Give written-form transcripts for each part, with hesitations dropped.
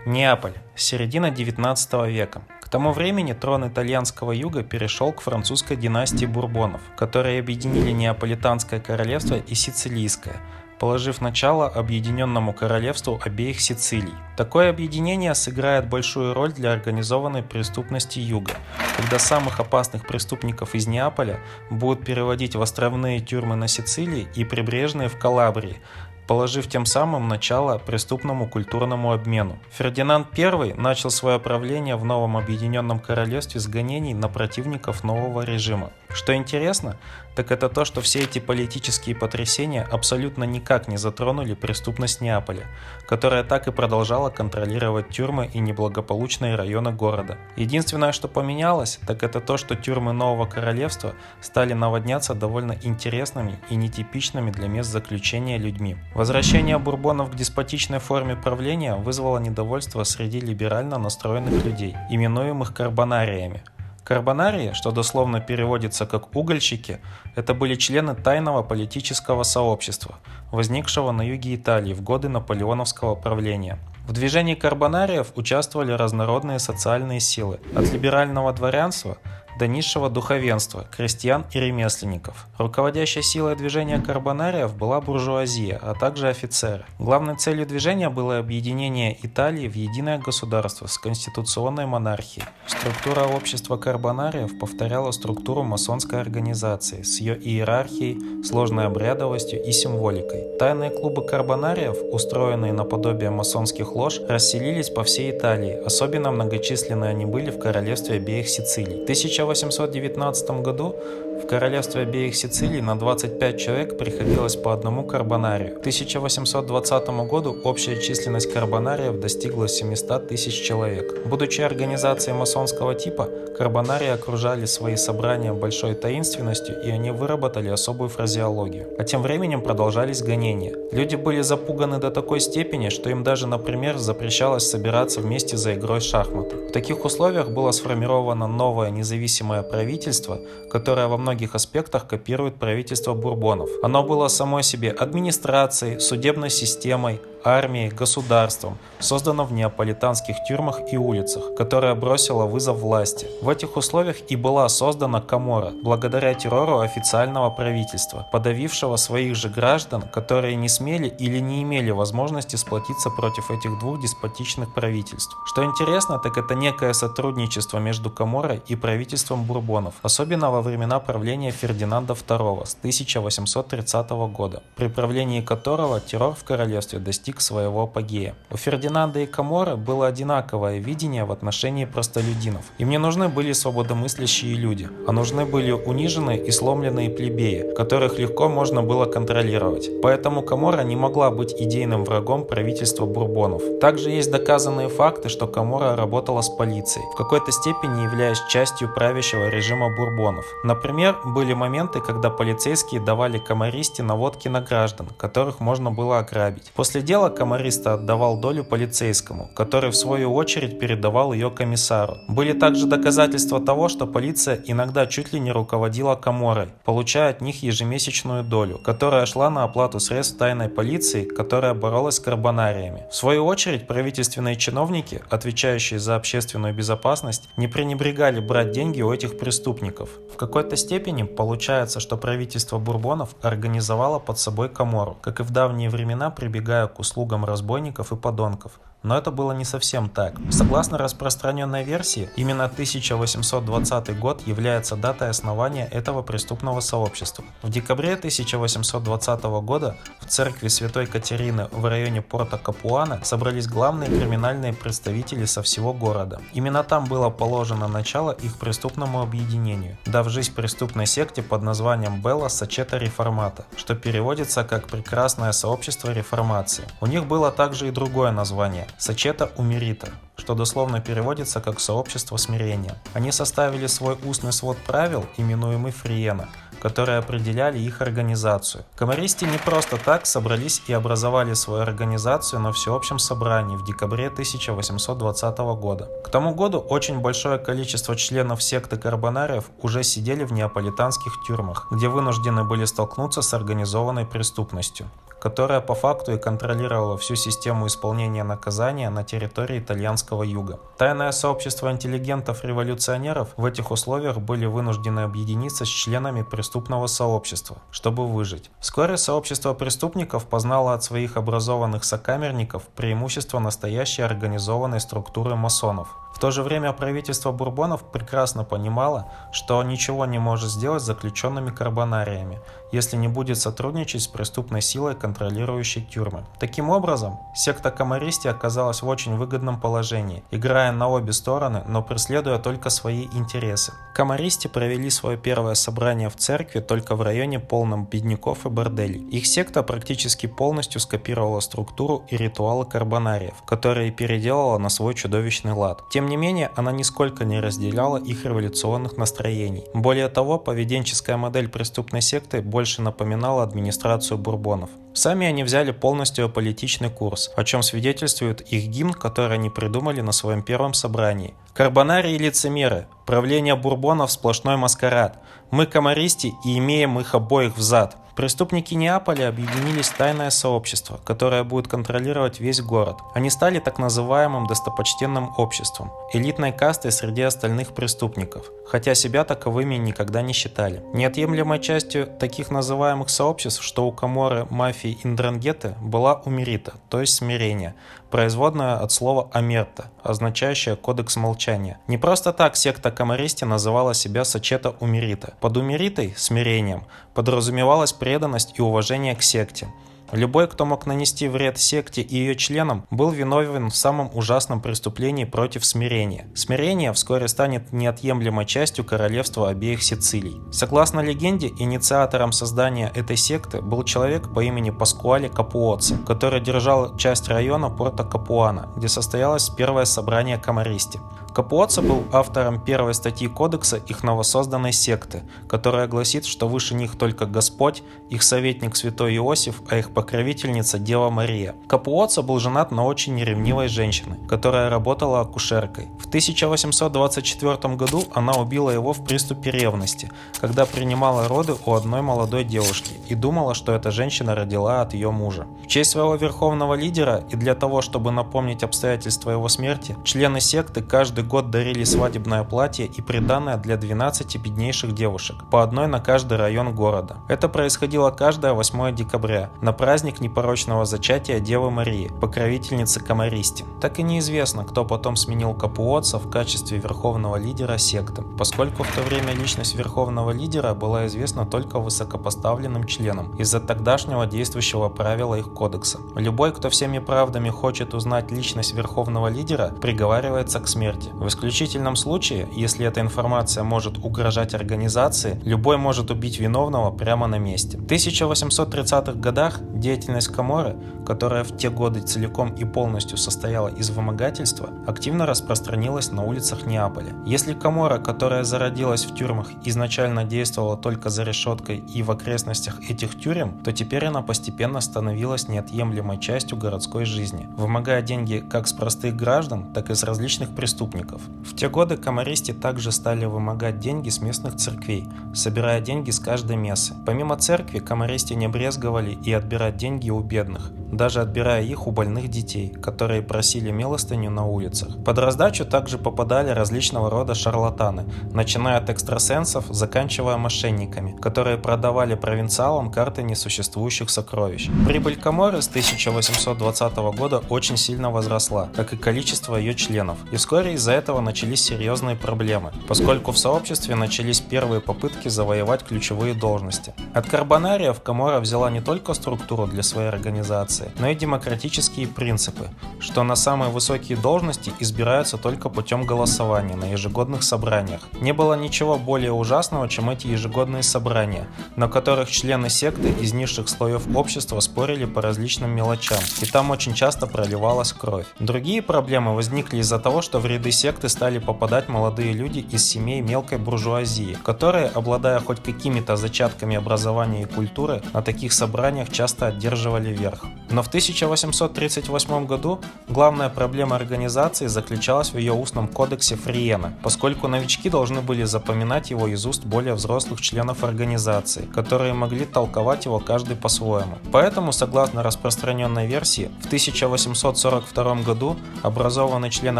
Неаполь. Середина XIX века. К тому времени трон итальянского юга перешел к французской династии Бурбонов, которые объединили Неаполитанское королевство и Сицилийское, положив начало объединенному королевству обеих Сицилий. Такое объединение сыграет большую роль для организованной преступности юга, когда самых опасных преступников из Неаполя будут переводить в островные тюрьмы на Сицилии и прибрежные в Калабрии, положив тем самым начало преступному культурному обмену. Фердинанд I начал свое правление в новом объединенном королевстве с гонений на противников нового режима. Что интересно, так это то, что все эти политические потрясения абсолютно никак не затронули преступность Неаполя, которая так и продолжала контролировать тюрьмы и неблагополучные районы города. Единственное, что поменялось, так это то, что тюрьмы нового королевства стали наводняться довольно интересными и нетипичными для мест заключения людьми. Возвращение бурбонов к деспотичной форме правления вызвало недовольство среди либерально настроенных людей, именуемых карбонариями. Карбонарии, что дословно переводится как «угольщики», это были члены тайного политического сообщества, возникшего на юге Италии в годы наполеоновского правления. В движении карбонариев участвовали разнородные социальные силы, от либерального дворянства до низшего духовенства, крестьян и ремесленников. Руководящей силой движения карбонариев была буржуазия, а также офицеры. Главной целью движения было объединение Италии в единое государство с конституционной монархией. Структура общества карбонариев повторяла структуру масонской организации с ее иерархией, сложной обрядовостью и символикой. Тайные клубы карбонариев, устроенные наподобие масонских лож, расселились по всей Италии, особенно многочисленны они были в королевстве обеих Сицилий. В 1819 году в королевстве обеих Сицилий на 25 человек приходилось по одному карбонарию. К 1820 году общая численность карбонариев достигла 700 тысяч человек. Будучи организацией масонского типа, карбонарии окружали свои собрания большой таинственностью, и они выработали особую фразеологию. А тем временем продолжались гонения. Люди были запуганы до такой степени, что им даже, например, запрещалось собираться вместе за игрой в шахматы. В таких условиях было сформировано новое независимое правительство, которое во многих аспектах копирует правительство Бурбонов. Оно было самой себе администрацией, судебной системой, армией, государством, создано в неаполитанских тюрьмах и улицах, которая бросила вызов власти. В этих условиях и была создана Каморра, благодаря террору официального правительства, подавившего своих же граждан, которые не смели или не имели возможности сплотиться против этих двух деспотичных правительств. Что интересно, так это некое сотрудничество между Каморрой и правительством Бурбонов, особенно во времена правления Фердинанда II с 1830 года, при правлении которого террор в королевстве достиг своего апогея. У Фердинанда и Каморры было одинаковое видение в отношении простолюдинов. Им не нужны были свободомыслящие люди, а нужны были униженные и сломленные плебеи, которых легко можно было контролировать. Поэтому Каморра не могла быть идейным врагом правительства Бурбонов. Также есть доказанные факты, что Каморра работала с полицией, в какой-то степени являясь частью правящего режима Бурбонов. Например, были моменты, когда полицейские давали каморристе наводки на граждан, которых можно было ограбить. После дела каморриста отдавал долю полицейскому, который в свою очередь передавал ее комиссару. Были также доказательства того, что полиция иногда чуть ли не руководила Каморрой, получая от них ежемесячную долю, которая шла на оплату средств тайной полиции, которая боролась с карбонариями. В свою очередь, правительственные чиновники, отвечающие за общественную безопасность, не пренебрегали брать деньги у этих преступников. В какой-то степени получается, что правительство Бурбонов организовало под собой Каморру, как и в давние времена, прибегая к услугам разбойников и подонков. Но это было не совсем так. Согласно распространенной версии, именно 1820 год является датой основания этого преступного сообщества. В декабре 1820 года в церкви Святой Катерины в районе порта Капуана собрались главные криминальные представители со всего города. Именно там было положено начало их преступному объединению, дав жизнь преступной секте под названием Белла Сачета Реформата, что переводится как «прекрасное сообщество реформации». У них было также и другое название – Сачета Умерита, что дословно переводится как «сообщество смирения». Они составили свой устный свод правил, именуемый Фриена, которые определяли их организацию. Камарристи не просто так собрались и образовали свою организацию на всеобщем собрании в декабре 1820 года. К тому году очень большое количество членов секты карбонариев уже сидели в неаполитанских тюрьмах, где вынуждены были столкнуться с организованной преступностью, которая по факту и контролировала всю систему исполнения наказания на территории итальянского юга. Тайное сообщество интеллигентов-революционеров в этих условиях были вынуждены объединиться с членами преступного сообщества, чтобы выжить. Вскоре сообщество преступников познало от своих образованных сокамерников преимущество настоящей организованной структуры масонов. В то же время правительство Бурбонов прекрасно понимало, что ничего не может сделать с заключенными карбонариями, если не будет сотрудничать с преступной силой, контролирующей тюрьмы. Таким образом, секта Камарристи оказалась в очень выгодном положении, играя на обе стороны, но преследуя только свои интересы. Камарристи провели свое первое собрание в церкви только в районе, полном бедняков и борделей. Их секта практически полностью скопировала структуру и ритуалы карбонариев, которые переделала на свой чудовищный лад. Тем не менее, она нисколько не разделяла их революционных настроений. Более того, поведенческая модель преступной секты больше напоминала администрацию Бурбонов. Сами они взяли полностью аполитичный курс, о чем свидетельствует их гимн, который они придумали на своем первом собрании. «Карбонарии и лицемеры, правление Бурбонов сплошной маскарад. Мы камарристи и имеем их обоих взад». Преступники Неаполя объединились в тайное сообщество, которое будет контролировать весь город. Они стали так называемым достопочтенным обществом, элитной кастой среди остальных преступников, хотя себя таковыми никогда не считали. Неотъемлемой частью таких называемых сообществ, что у Каморры, мафии и ндрангеты, была умерита, то есть смирение, производная от слова «амерта», означающее «кодекс молчания». Не просто так секта Камарристи называла себя Сочета Умерита. Под умеритой, смирением, подразумевалась преданность и уважение к секте. Любой, кто мог нанести вред секте и ее членам, был виновен в самом ужасном преступлении против смирения. Смирение вскоре станет неотъемлемой частью королевства обеих Сицилий. Согласно легенде, инициатором создания этой секты был человек по имени Паскуале Капуоцци, который держал часть района Порто Капуано, где состоялось первое собрание Камарристи. Капуоцци был автором первой статьи кодекса их новосозданной секты, которая гласит, что выше них только Господь, их советник святой Иосиф, а их покровительница Дева Мария. Капуоцци был женат на очень ревнивой женщине, которая работала акушеркой. В 1824 году она убила его в приступе ревности, когда принимала роды у одной молодой девушки и думала, что эта женщина родила от ее мужа. В честь своего верховного лидера и для того, чтобы напомнить обстоятельства его смерти, члены секты каждый год дарили свадебное платье и приданое для 12 беднейших девушек, по одной на каждый район города. Это происходило каждое 8 декабря, на праздник непорочного зачатия Девы Марии, покровительницы Камарристи. Так и неизвестно, кто потом сменил Капуоцци в качестве верховного лидера секты, поскольку в то время личность верховного лидера была известна только высокопоставленным членам из-за тогдашнего действующего правила их кодекса. Любой, кто всеми правдами хочет узнать личность верховного лидера, приговаривается к смерти. В исключительном случае, если эта информация может угрожать организации, любой может убить виновного прямо на месте. В 1830-х годах деятельность Каморры, которая в те годы целиком и полностью состояла из вымогательства, активно распространилась на улицах Неаполя. Если Каморра, которая зародилась в тюрьмах, изначально действовала только за решеткой и в окрестностях этих тюрем, то теперь она постепенно становилась неотъемлемой частью городской жизни, вымогая деньги как с простых граждан, так и с различных преступников. В те годы камарристи также стали вымогать деньги с местных церквей, собирая деньги с каждой мессы. Помимо церкви, камарристи не брезговали и отбирать деньги у бедных, даже отбирая их у больных детей, которые просили милостыню на улицах. Под раздачу также попадали различного рода шарлатаны, начиная от экстрасенсов, заканчивая мошенниками, которые продавали провинциалам карты несуществующих сокровищ. Прибыль Каморры с 1820 года очень сильно возросла, как и количество ее членов, и вскоре из-за этого начались серьезные проблемы, поскольку в сообществе начались первые попытки завоевать ключевые должности. От карбонариев Каморра взяла не только структуру для своей организации, но и демократические принципы, что на самые высокие должности избираются только путем голосования на ежегодных собраниях. Не было ничего более ужасного, чем эти ежегодные собрания, на которых члены секты из низших слоев общества спорили по различным мелочам, и там очень часто проливалась кровь. Другие проблемы возникли из-за того, что в ряды секты стали попадать молодые люди из семей мелкой буржуазии, которые, обладая хоть какими-то зачатками образования и культуры, на таких собраниях часто одерживали верх. Но в 1838 году главная проблема организации заключалась в ее устном кодексе Фриена, поскольку новички должны были запоминать его из уст более взрослых членов организации, которые могли толковать его каждый по-своему. Поэтому, согласно распространенной версии, в 1842 году образованный член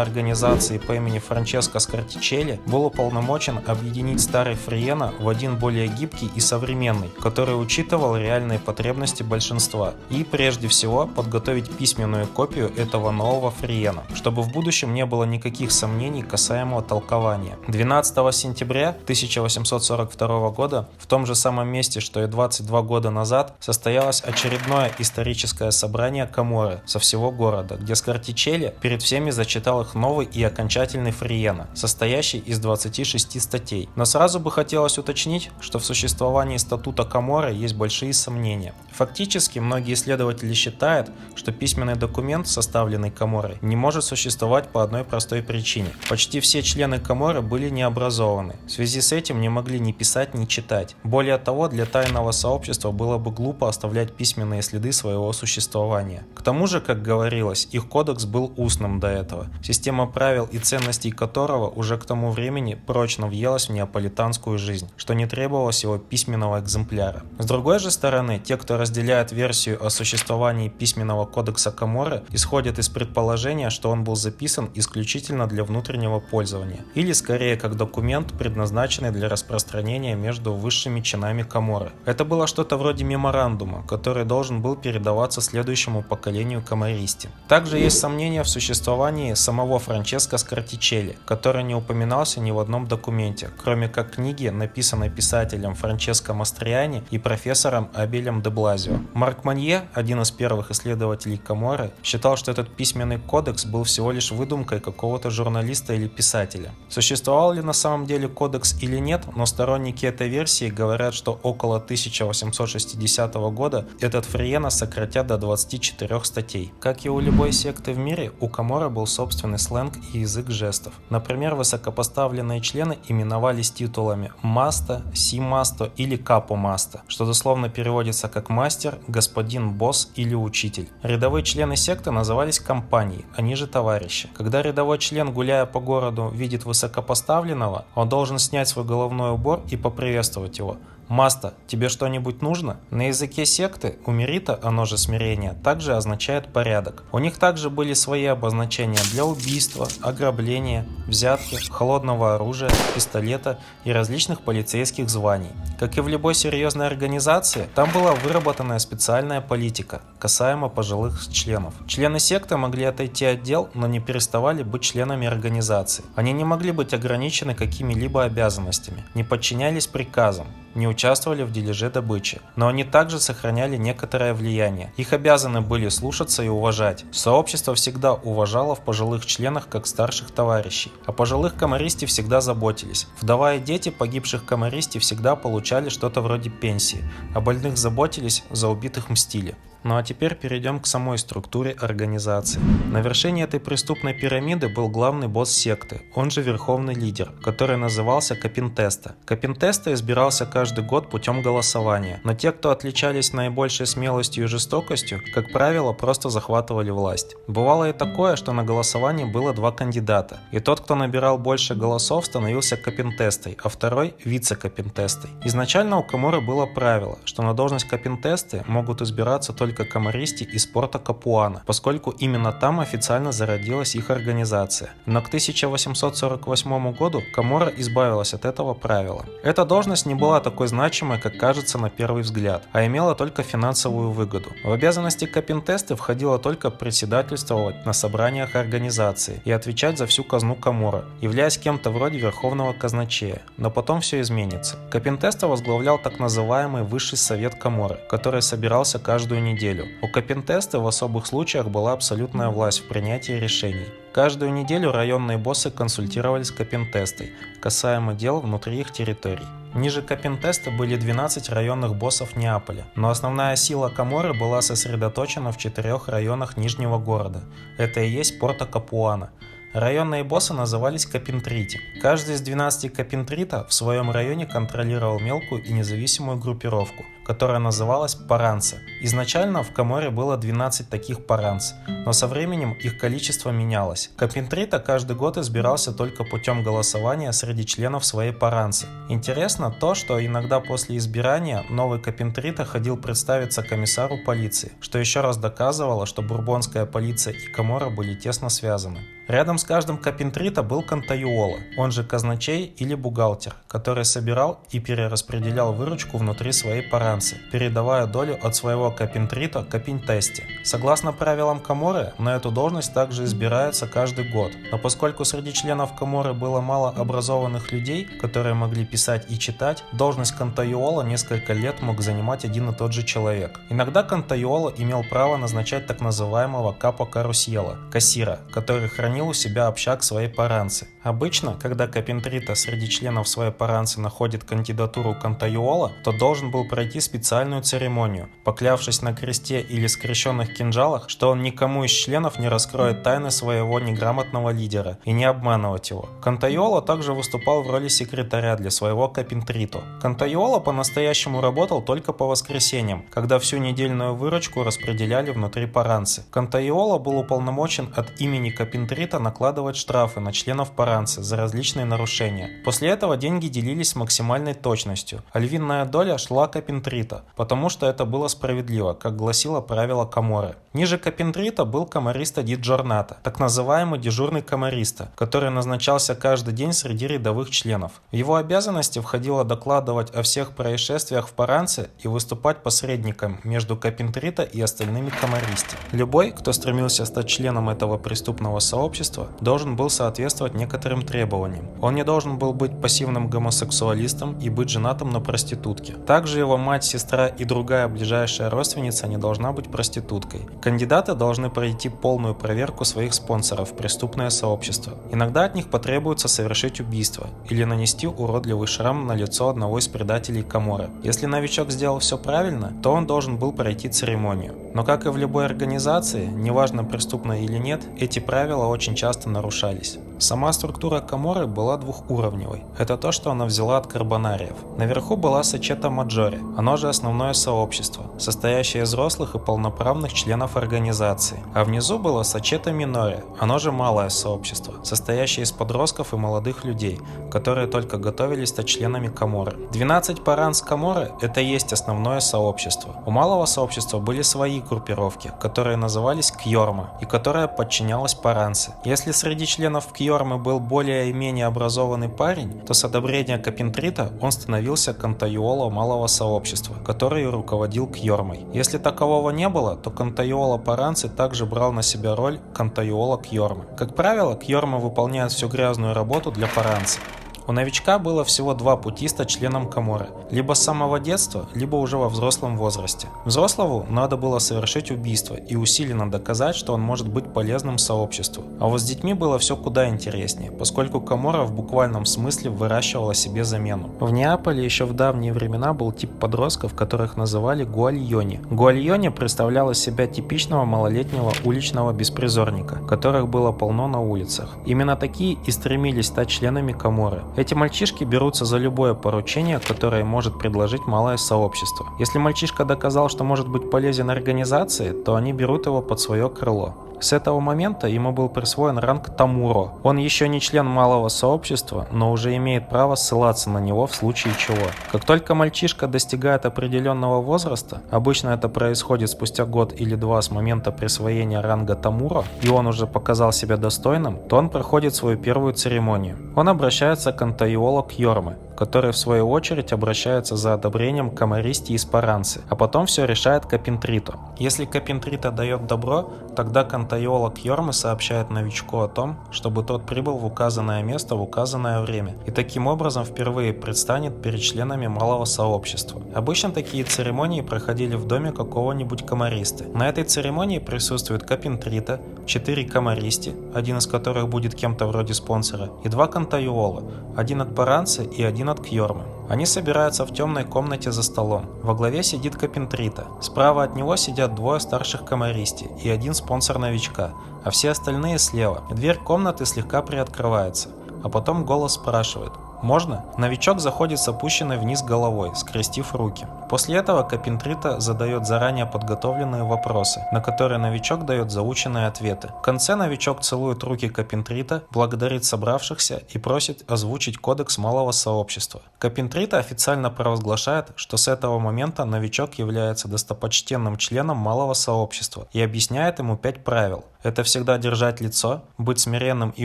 организации по имени Франческо Скортичелли был уполномочен объединить старый Фриена в один более гибкий и современный, который учитывал реальные потребности большинства, и прежде всего подготовить письменную копию этого нового Фриена, чтобы в будущем не было никаких сомнений касаемо толкования. 12 сентября 1842 года в том же самом месте, что и 22 года назад, состоялось очередное историческое собрание Каморры со всего города, где Скортичелли перед всеми зачитал их новый и окончательный Фриена, состоящий из 26 статей. Но сразу бы хотелось уточнить, что в существовании статута Каморры есть большие сомнения. Фактически, многие исследователи считают, что письменный документ, составленный Каморрой, не может существовать по одной простой причине. Почти все члены Каморры были необразованы. В связи с этим не могли ни писать, ни читать. Более того, для тайного сообщества было бы глупо оставлять письменные следы своего существования. К тому же, как говорилось, их кодекс был устным до этого, система правил и ценностей которого уже к тому времени прочно въелась в неаполитанскую жизнь, что не требовалось его письменного экземпляра. С другой же стороны, те, кто разделяет версию о существовании письменного кодекса Каморры, исходят из предположения, что он был записан исключительно для внутреннего пользования, или скорее как документ, предназначенный для распространения между высшими чинами Каморры. Это было что-то вроде меморандума, который должен был передаваться следующему поколению каморристи. Также есть сомнения в существовании самого Франческо Скортичелли, который не упоминался ни в одном документе, кроме как книги, написанной писателем Франческо Мастриани и профессором Абелем де Блазио. Марк Монье, один из первых исследователей Каморры, считал, что этот письменный кодекс был всего лишь выдумкой какого-то журналиста или писателя. Существовал ли на самом деле кодекс или нет, но сторонники этой версии говорят, что около 1860 года этот Фриена сократят до 24 статей. Как и у любой секты в мире, у Каморры был собственный сленг и язык жестов. Например, высокопоставленные члены именовались титулами «маста», «си-масто» или «капо-маста», что дословно переводится как «мастер», «господин», «босс» или «учитель». Рядовые члены секты назывались компанией, они же товарищи. Когда рядовой член, гуляя по городу, видит высокопоставленного, он должен снять свой головной убор и поприветствовать его. «Маста, тебе что-нибудь нужно?» На языке секты умерита, оно же смирение, также означает порядок. У них также были свои обозначения для убийства, ограбления, взятки, холодного оружия, пистолета и различных полицейских званий. Как и в любой серьезной организации, там была выработанная специальная политика, касаемо пожилых членов. Члены секты могли отойти от дел, но не переставали быть членами организации. Они не могли быть ограничены какими-либо обязанностями, не подчинялись приказам, не участвовали в дележе добычи, но они также сохраняли некоторое влияние. Их обязаны были слушаться и уважать. Сообщество всегда уважало в пожилых членах как старших товарищей. О пожилых каморристе всегда заботились. Вдова и дети погибших каморристе всегда получали что-то вроде пенсии, о больных заботились, за убитых мстили. Ну а теперь перейдем к самой структуре организации. На вершине этой преступной пирамиды был главный босс секты, он же верховный лидер, который назывался Капинтеста. Капинтеста избирался каждый год путем голосования, но те, кто отличались наибольшей смелостью и жестокостью, как правило, просто захватывали власть. Бывало и такое, что на голосовании было два кандидата, и тот, кто набирал больше голосов, становился Капинтестой, а второй – вице-капинтестой. Изначально у Каморры было правило, что на должность Капинтесты могут избираться только каморристи из порта Капуана, поскольку именно там официально зародилась их организация. Но к 1848 году Каморра избавилась от этого правила. Эта должность не была такой значимой, как кажется на первый взгляд, а имела только финансовую выгоду. В обязанности Капинтесты входило только председательствовать на собраниях организации и отвечать за всю казну Каморры, являясь кем-то вроде верховного казначея. Но потом все изменится. Капинтеста возглавлял так называемый Высший совет Каморры, который собирался каждую неделю. У Капинтесты в особых случаях была абсолютная власть в принятии решений. Каждую неделю районные боссы консультировались с Капинтестой, касаемо дел внутри их территорий. Ниже Капинтеста были 12 районных боссов Неаполя, но основная сила Каморры была сосредоточена в 4 районах Нижнего города. Это и есть порто Капуана. Районные боссы назывались капентрити. Каждый из 12 капентрита в своем районе контролировал мелкую и независимую группировку, которая называлась паранцы. Изначально в Каморре было 12 таких паранц, но со временем их количество менялось. Капентрита каждый год избирался только путем голосования среди членов своей паранцы. Интересно то, что иногда после избирания новый капентрита ходил представиться комиссару полиции, что еще раз доказывало, что бурбонская полиция и Каморра были тесно связаны. Рядом с каждым капентрита был кантаюола, он же казначей или бухгалтер, который собирал и перераспределял выручку внутри своей паранцы, передавая долю от своего капентрита капентесте. Согласно правилам Каморры, на эту должность также избирается каждый год, но поскольку среди членов Каморры было мало образованных людей, которые могли писать и читать, должность кантаюола несколько лет мог занимать один и тот же человек. Иногда кантаюола имел право назначать так называемого капо карусьела, кассира, который хранил у себя общак своей паранцы. Обычно, когда капентрита среди членов своей паранцы находит кандидатуру кантаюола, то должен был пройти специальную церемонию, поклявшись на кресте или скрещенных кинжалах, что он никому из членов не раскроет тайны своего неграмотного лидера и не обманывать его. Кантаюола также выступал в роли секретаря для своего капентрито. Кантаюола по-настоящему работал только по воскресеньям, когда всю недельную выручку распределяли внутри паранцы. Кантаюола был уполномочен от имени капентрита накладывать штрафы на членов паранцы за различные нарушения. После этого деньги делились с максимальной точностью, а львиная доля шла капентрита, потому что это было справедливо, как гласило правило Каморры. Ниже капентрита был камариста ди джорната, так называемый дежурный камариста, который назначался каждый день среди рядовых членов. В его обязанности входило докладывать о всех происшествиях в паранце и выступать посредником между капентрита и остальными камаристи. Любой, кто стремился стать членом этого преступного сообщества, должен был соответствовать некоторым требованиям. Он не должен был быть пассивным гомосексуалистом и быть женатым на проститутке. Также его мать, сестра и другая ближайшая родственница не должна быть проституткой. Кандидаты должны пройти полную проверку своих спонсоров в преступное сообщество. Иногда от них потребуется совершить убийство или нанести уродливый шрам на лицо одного из предателей Каморры. Если новичок сделал все правильно, то он должен был пройти церемонию. Но как и в любой организации, неважно преступно или нет, эти правила очень часто нарушались. Сама структура Каморры была двухуровневой. Это то, что она взяла от карбонариев. Наверху была сачета маджоре, оно же основное сообщество, состоящее из взрослых и полноправных членов организации. А внизу было сачета миноре, оно же малое сообщество, состоящее из подростков и молодых людей, которые только готовились стать членами Каморры. 12 паранц Каморры – это и есть основное сообщество. У малого сообщества были свои группировки, которые назывались кьорма и которая подчинялась паранце. Если среди членов кьормы был более и менее образованный парень, то с одобрения капентрита он становился кантаюола малого сообщества, который руководил кьормой. Если такового не было, то кантаюола паранцы также брал на себя роль кантаюола кьормы. Как правило, кьорма выполняет всю грязную работу для паранцы. У новичка было всего два пути стать членом Каморры, либо с самого детства, либо уже во взрослом возрасте. Взрослому надо было совершить убийство и усиленно доказать, что он может быть полезным сообществу. А вот с детьми было все куда интереснее, поскольку Каморра в буквальном смысле выращивала себе замену. В Неаполе еще в давние времена был тип подростков, которых называли гуальони. Гуальони представлял из себя типичного малолетнего уличного беспризорника, которых было полно на улицах. Именно такие и стремились стать членами Каморры. Эти мальчишки берутся за любое поручение, которое может предложить малое сообщество. Если мальчишка доказал, что может быть полезен организации, то они берут его под свое крыло. С этого момента ему был присвоен ранг Тамуро. Он еще не член малого сообщества, но уже имеет право ссылаться на него в случае чего. Как только мальчишка достигает определенного возраста, обычно это происходит спустя год или два с момента присвоения ранга Тамуро, и он уже показал себя достойным, то он проходит свою первую церемонию. Он обращается к кантаюола кьормы, который в свою очередь обращается за одобрением к камаристи из паранцы, а потом все решает капентрито. Если капентрито дает добро, тогда кантаюола кьормы сообщает новичку о том, чтобы тот прибыл в указанное место в указанное время, и таким образом впервые предстанет перед членами малого сообщества. Обычно такие церемонии проходили в доме какого-нибудь камаристы. На этой церемонии присутствует капентрито, 4 камаристи, один из которых будет кем-то вроде спонсора, и 2 кантаюола, один от Паранцы и один от Кьормы. Они собираются в темной комнате за столом. Во главе сидит Капентрита. Справа от него сидят двое старших камаристи и один спонсор новичка, а все остальные слева. Дверь комнаты слегка приоткрывается, а потом голос спрашивает: «Можно?» Новичок заходит с опущенной вниз головой, скрестив руки. После этого Капентрита задает заранее подготовленные вопросы, на которые новичок дает заученные ответы. В конце новичок целует руки Капентрита, благодарит собравшихся и просит озвучить кодекс малого сообщества. Капентрита официально провозглашает, что с этого момента новичок является достопочтенным членом малого сообщества и объясняет ему 5 правил. Это всегда держать лицо, быть смиренным и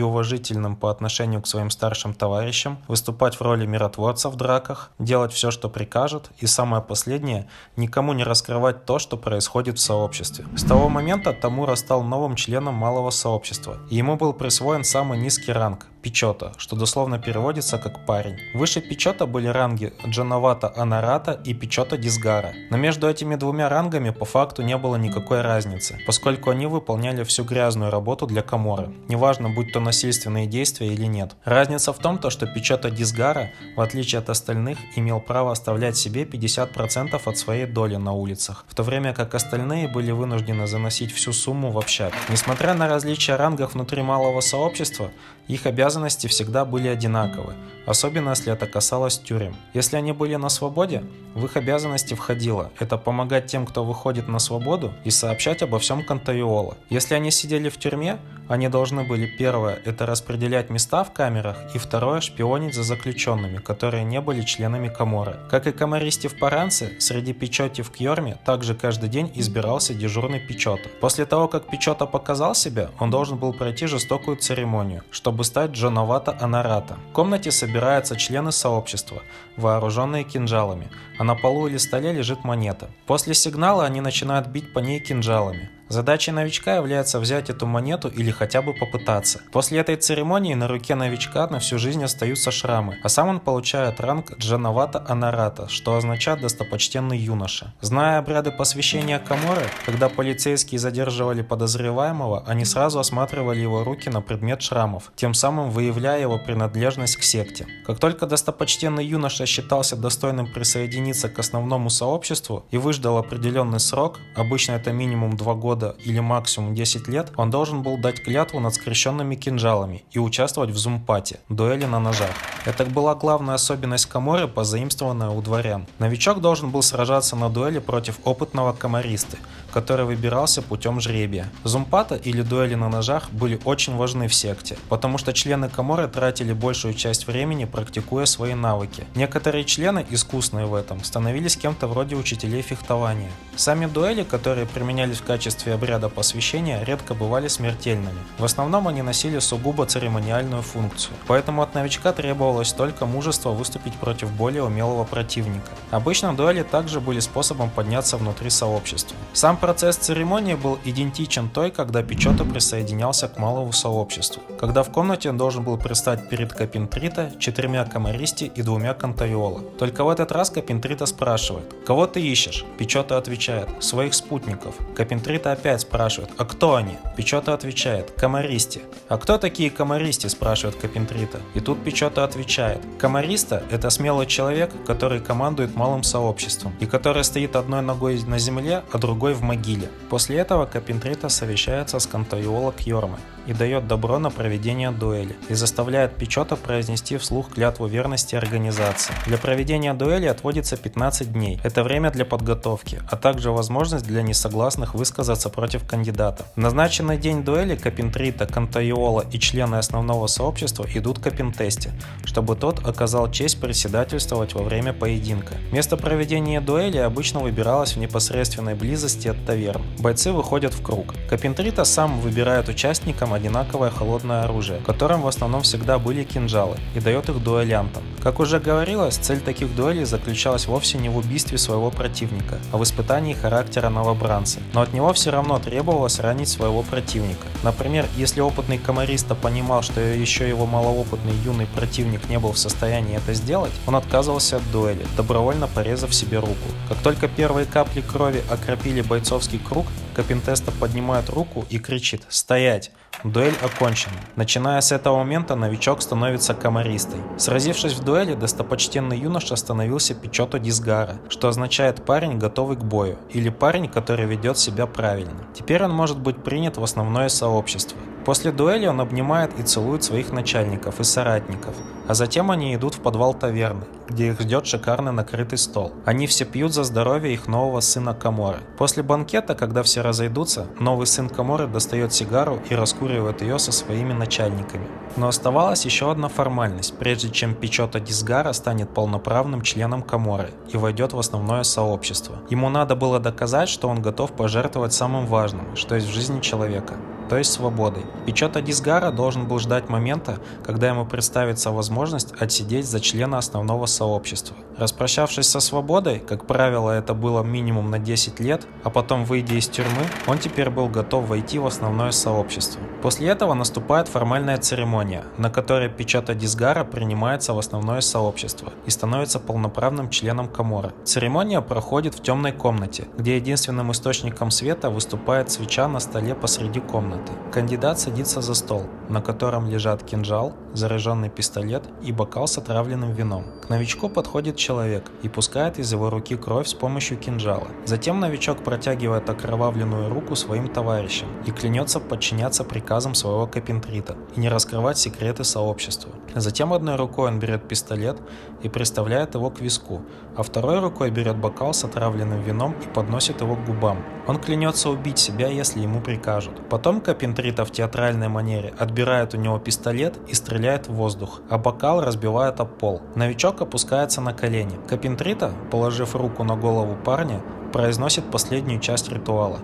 уважительным по отношению к своим старшим товарищам, выступать в роли миротворца в драках, делать все, что прикажут, и самое последнее – никому не раскрывать то, что происходит в сообществе. С того момента Тамура стал новым членом малого сообщества, и ему был присвоен самый низкий ранг – Пичота, что дословно переводится как «парень». Выше Пичота были ранги Джановата Анарата и Пичота Дисгара, но между этими двумя рангами по факту не было никакой разницы, поскольку они выполняли всю грязную работу для Каморы, неважно, будь то насильственные действия или нет. Разница в том, что Пичота Дисгара, в отличие от остальных, имел право оставлять себе 50% от своей доли на улицах, в то время как остальные были вынуждены заносить всю сумму в общак. Несмотря на различия рангов внутри малого сообщества, их обязанности всегда были одинаковы, особенно если это касалось тюрем. Если они были на свободе, в их обязанности входило это помогать тем, кто выходит на свободу, и сообщать обо всем Кантайола. Если они сидели в тюрьме, они должны были: первое – это распределять места в камерах, и второе – шпионить за заключенными, которые не были членами Каморы. Как и камаристи в Паранце, среди Пичоти в Кьорме также каждый день избирался дежурный Пичота. После того, как Пичота показал себя, он должен был пройти жестокую церемонию, чтобы стать Джановата Анарата. В комнате собираются члены сообщества, вооруженные кинжалами, а на полу или столе лежит монета. После сигнала они начинают бить по ней кинжалами. Задачей новичка является взять эту монету или хотя бы попытаться. После этой церемонии на руке новичка на всю жизнь остаются шрамы, а сам он получает ранг Джановата Анарата, что означает «достопочтенный юноша». Зная обряды посвящения Каморы, когда полицейские задерживали подозреваемого, они сразу осматривали его руки на предмет шрамов, тем самым выявляя его принадлежность к секте. Как только достопочтенный юноша считался достойным присоединиться к основному сообществу и выждал определенный срок, обычно это минимум 2 года или максимум 10 лет, он должен был дать клятву над скрещенными кинжалами и участвовать в зумпате, дуэли на ножах. Это была главная особенность Каморы, позаимствованная у дворян. Новичок должен был сражаться на дуэли против опытного камаристы, который выбирался путем жребия. Зумпата или дуэли на ножах были очень важны в секте, потому что члены Каморы тратили большую часть времени, практикуя свои навыки. Некоторые члены, искусные в этом, становились кем-то вроде учителей фехтования. Сами дуэли, которые применялись в качестве обряда посвящения, редко бывали смертельными. В основном они носили сугубо церемониальную функцию, поэтому от новичка требовалось только мужество выступить против более умелого противника. Обычно дуэли также были способом подняться внутри сообщества. Сам процесс церемонии был идентичен той, когда Пичота присоединялся к малому сообществу, когда в комнате он должен был предстать перед Капентрита, 4 камаристи и 2 Кантайола. Только в этот раз Капентрита спрашивает: «Кого ты ищешь?» Пичота отвечает: «Своих спутников». Капентрита опять спрашивает: «А кто они?» Пичота отвечает: «Камаристи». «А кто такие камаристи?» спрашивает Капентрита. И тут Пичота отвечает: «Камариста – это смелый человек, который командует малым сообществом и который стоит одной ногой на земле, а другой в могиле». После этого Капентрита совещается с Кантайола Кьормы и дает добро на проведение дуэли и заставляет Пичота произнести вслух клятву верности организации. Для проведения дуэли отводится 15 дней. Это время для подготовки, а также возможность для несогласных высказаться против кандидата. В назначенный день дуэли Капентрита, Кантайола и члены основного сообщества идут к Капентесте, чтобы тот оказал честь председательствовать во время поединка. Место проведения дуэли обычно выбиралось в непосредственной близости от таверн. Бойцы выходят в круг. Капентрита сам выбирает участникам одинаковое холодное оружие, в котором в основном всегда были кинжалы, и дает их дуэлянтам. Как уже говорилось, цель таких дуэлей заключалась вовсе не в убийстве своего противника, а в испытании характера новобранца. Но от него все равно требовалось ранить своего противника. Например, если опытный камариста понимал, что еще его малоопытный юный противник не был в состоянии это сделать, он отказывался от дуэли, добровольно порезав себе руку. Как только первые капли крови окропили бойцовский круг, Капинтеста поднимает руку и кричит «Стоять!». Дуэль окончена. Начиная с этого момента новичок становится камарристой. Сразившись в дуэли, достопочтенный юноша становился Пичото Дисгара, что означает «парень, готовый к бою», или «парень, который ведет себя правильно». Теперь он может быть принят в основное сообщество. После дуэли он обнимает и целует своих начальников и соратников, а затем они идут в подвал таверны, где их ждет шикарно накрытый стол. Они все пьют за здоровье их нового сына Каморы. После банкета, когда все разойдутся, новый сын Каморы достает сигару и раскуривает ее со своими начальниками. Но оставалась еще одна формальность, прежде чем Пичото Дисгара станет полноправным членом Каморы и войдет в основное сообщество. Ему надо было доказать, что он готов пожертвовать самым важным, что есть в жизни человека, то есть свободой. Пичото Дисгара должен был ждать момента, когда ему представится возможность отсидеть за члена основного сообщества. Распрощавшись со свободой, как правило, это было минимум на 10 лет, а потом выйдя из тюрьмы, он теперь был готов войти в основное сообщество. После этого наступает формальная церемония, на которой Пичото Дисгара принимается в основное сообщество и становится полноправным членом Каморы. Церемония проходит в темной комнате, где единственным источником света выступает свеча на столе посреди комнаты. Кандидат садится за стол, на котором лежат кинжал, заряженный пистолет и бокал с отравленным вином. К новичку подходит человек и пускает из его руки кровь с помощью кинжала. Затем новичок протягивает окровавленную руку своим товарищам и клянется подчиняться приказам своего капентрита и не раскрывать секреты сообщества. Затем одной рукой он берет пистолет и приставляет его к виску, а второй рукой берет бокал с отравленным вином и подносит его к губам. Он клянется убить себя, если ему прикажут. Потом капентрита в театральной манере отбирает у него пистолет и стреляет в воздух, а бокал разбивает об пол. Новичок опускается на колени. Капентрита, положив руку на голову парня, произносит последнюю часть ритуала.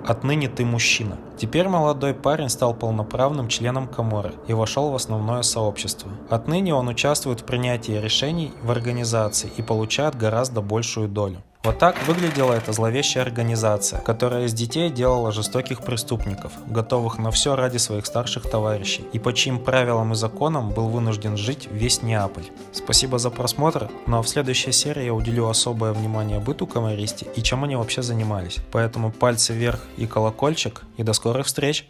«Отныне ты мужчина». Теперь молодой парень стал полноправным членом Каморы и вошел в основное сообщество. Отныне он участвует в принятии решений в организации и получает гораздо большую долю. Вот так выглядела эта зловещая организация, которая из детей делала жестоких преступников, готовых на все ради своих старших товарищей, и по чьим правилам и законам был вынужден жить весь Неаполь. Спасибо за просмотр, ну а в следующей серии я уделю особое внимание быту камарристи и чем они вообще занимались. Поэтому пальцы вверх и колокольчик, и до скорых встреч!